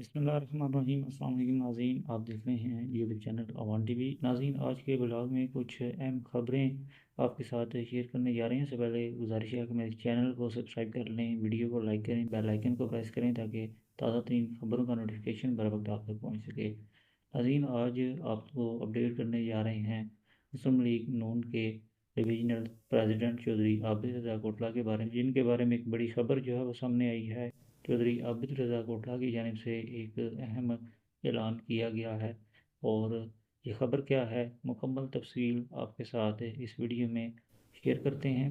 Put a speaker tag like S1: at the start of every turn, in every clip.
S1: बिस्मिल्लाहिर्रहमानिर्रहीम। अस्सलाम वालेकुम नाज़रीन, आप देख रहे हैं यूट्यूब चैनल अवान टीवी। नाज़रीन, आज के ब्लॉग में कुछ अहम खबरें आपके साथ शेयर करने जा रहे हैं। इससे पहले गुजारिश है कि मेरे चैनल को सब्सक्राइब कर लें, वीडियो को लाइक करें, बेल आइकन को प्रेस करें ताकि ताज़ा तरीन खबरों का नोटिफिकेशन बर वक्त आप तक पहुँच सके। नाज़रीन, आज आपको अपडेट करने जा रहे हैं मुस्लिम लीग नून के डिविजनल प्रेसिडेंट चौधरी आबिद रज़ा कोटला के बारे में, जिनके बारे में एक बड़ी खबर जो है वो सामने आई है। चौधरी आबिद रज़ा कोटला की जानिब से एक अहम ऐलान किया गया है और ये ख़बर क्या है, मुकम्मल तफसील आपके साथ इस वीडियो में शेयर करते हैं।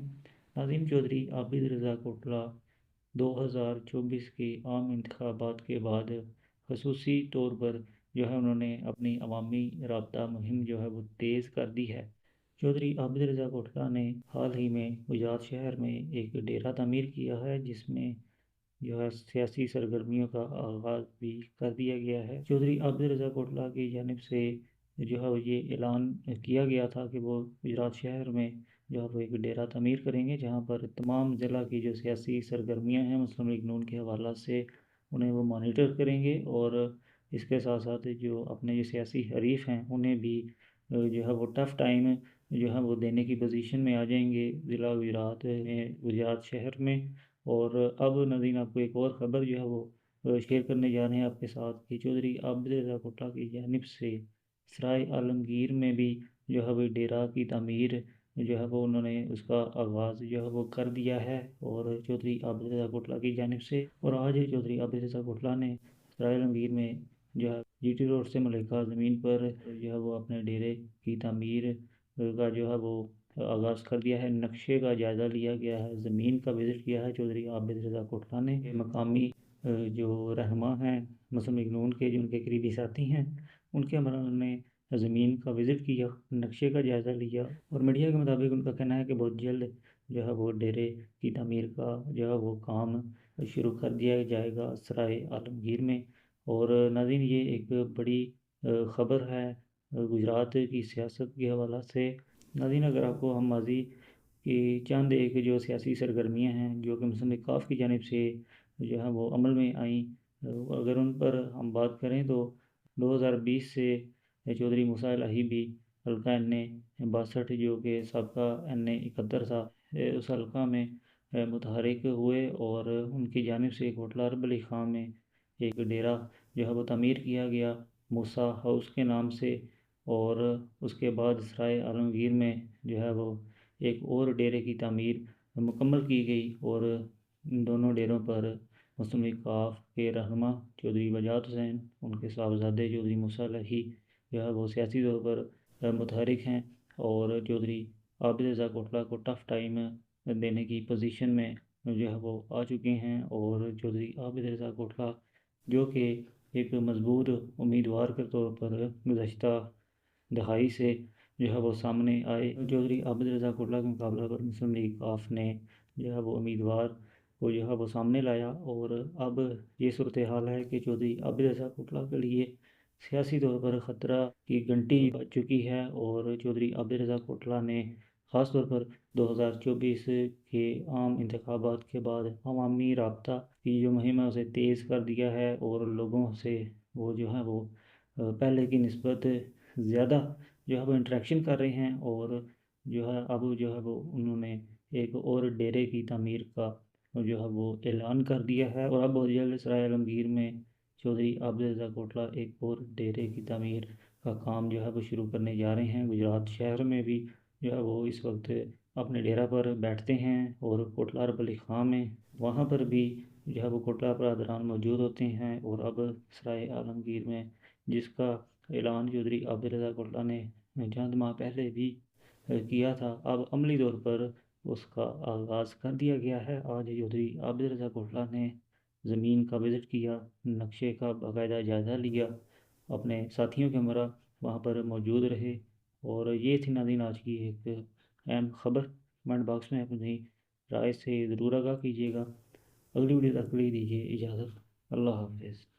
S1: नाज़रीन, चौधरी आबिद रज़ा कोटला 2024 के आम इंतखाबात के बाद खसूसी तौर पर जो है उन्होंने अपनी अवामी राब्ता मुहिम जो है वो तेज़ कर दी है। चौधरी आबिद रज़ा कोटला ने हाल ही में गुजरात शहर में एक डेरा तामीर किया है, जिसमें जो है सियासी सरगर्मियों का आगाज़ भी कर दिया गया है। चौधरी आबिद रज़ा कोटला की जानिब से जो है ये ऐलान किया गया था कि वो गुजरात शहर में जो है वो एक डेरा तमीर करेंगे, जहाँ पर तमाम ज़िला की जो सियासी सरगर्मियाँ हैं मुस्लिम लीग नून के हवाला से उन्हें वो मॉनिटर करेंगे और इसके साथ साथ जो अपने जो सियासी हरीफ हैं उन्हें भी जो है वो टफ़ टाइम जो है वो देने की पोजीशन में आ जाएंगे ज़िला गुजरात में, गुजरात शहर में। और अब नाज़रीन, आपको एक और ख़बर जो है वो शेयर करने जा रहे हैं आपके साथ कि चौधरी आबिद रज़ा कोटला की जानिब से सराय आलमगीर में भी जो है वो डेरा की तामीर जो है वो उन्होंने उसका आगाज़ जो है वो कर दिया है और चौधरी आबिद रज़ा कोटला की जानिब से। और आज चौधरी आबिद रज़ा कोटला ने सराय आलमगीर में जो है जीटी रोड से मलिका ज़मीन पर जो है वो अपने डेरे की तामीर का जो है वो आगाज़ कर दिया है। नक्शे का जायज़ा लिया गया है, ज़मीन का विज़िट किया है चौधरी आबिद रज़ा कोटला ने। मकामी जो रहनुमा हैं मुस्लिम लीग नून के, जो उनके करीबी साथी हैं, उनके हमरा ने ज़मीन का विज़िट किया, नक्शे का जायज़ा लिया और मीडिया के मुताबिक उनका कहना है कि बहुत जल्द जो है वो डेरे की तामीर का जो है वो काम शुरू कर दिया जाएगा सराय आलमगीर में। और नाज़रीन, ये एक बड़ी ख़बर है गुजरात की सियासत के हवाला से। नाज़रीन, अगर आपको हम माजी कि चंद एक जो सियासी सरगर्मियाँ हैं जो कि मुस्लिम लीग काफ की जानिब से जो है वो अमल में आई, अगर उन पर हम बात करें तो 2020 से चौधरी मूसा इलाही भी हल्का NA 62 जो कि सबका NA 71 था, उस हल्का में मुतहरिक हुए और उनकी जानिब से कोटला अरब अली ख़ां में एक डेरा जो है वो तमीर किया गया मूसा हाउस के नाम से। और उसके बाद सराय आलमगीर में जो है वो एक और डेरे की तामीर मुकम्मल की गई और इन दोनों डेरों पर मुस्लिम लीग काफ के रहनुमा चौधरी वजाहत हुसैन, उनके साहबजादे चौधरी मूसा इलाही जो है वो सियासी तौर पर मुतहरिक हैं और चौधरी आबिद रज़ा कोटला को टफ़ टाइम देने की पोजीशन में जो है वो आ चुके हैं। और चौधरी आबिद रज़ा कोटला जो कि एक मजबूत उम्मीदवार के तौर पर गुज़श्ता दहाई से जो है वो सामने आए, चौधरी आबिद रज़ा कोटला के मुकाबला पर मुस्लिम लीग काफ ने जो है वो उम्मीदवार को जो है वो सामने लाया। और अब ये सूरत हाल है कि चौधरी आबिद रज़ा कोटला के लिए सियासी तौर पर ख़तरा की घंटी बज चुकी है और चौधरी आबिद रज़ा कोटला ने ख़ास तौर पर 2024 के आम इंतखाबात के बाद अवामी राब्ता की जो मुहिम है उसे तेज़ कर दिया है और लोगों से वो जो है वो पहले की निस्बत ज़्यादा जो है वो इंटरेक्शन कर रहे हैं और जो है अब जो है वो उन्होंने एक और डेरे की तामीर का जो है वो ऐलान कर दिया है। और अब बहुत जल्द सराय आलमगीर में चौधरी आबिद रज़ा कोटला एक और डेरे की तामीर का काम जो है वो शुरू करने जा रहे हैं। गुजरात शहर में भी जो है वो इस वक्त अपने डेरा पर बैठते हैं और कोटला अरब अली ख़ां में वहाँ पर भी जो है वो कोटला बरदरान मौजूद होते हैं। और अब सराय आलमगीर में जिसका ऐलान चौधरी आबिद रज़ा कोटला ने चंद माह पहले भी किया था, अब अमली तौर पर उसका आगाज़ कर दिया गया है। आज चौधरी आबिद रज़ा कोटला ने ज़मीन का विज़िट किया, नक्शे का बाकायदा जायज़ा लिया, अपने साथियों के हमरा वहाँ पर मौजूद रहे। और ये थी नाज़रीन आज की एक अहम ख़बर। कमेंट बॉक्स में अपनी राय से ज़रूर आगाह कीजिएगा। अगली वीडियो तक के लिए दीजिए इजाज़त। अल्लाह हाफ़िज़।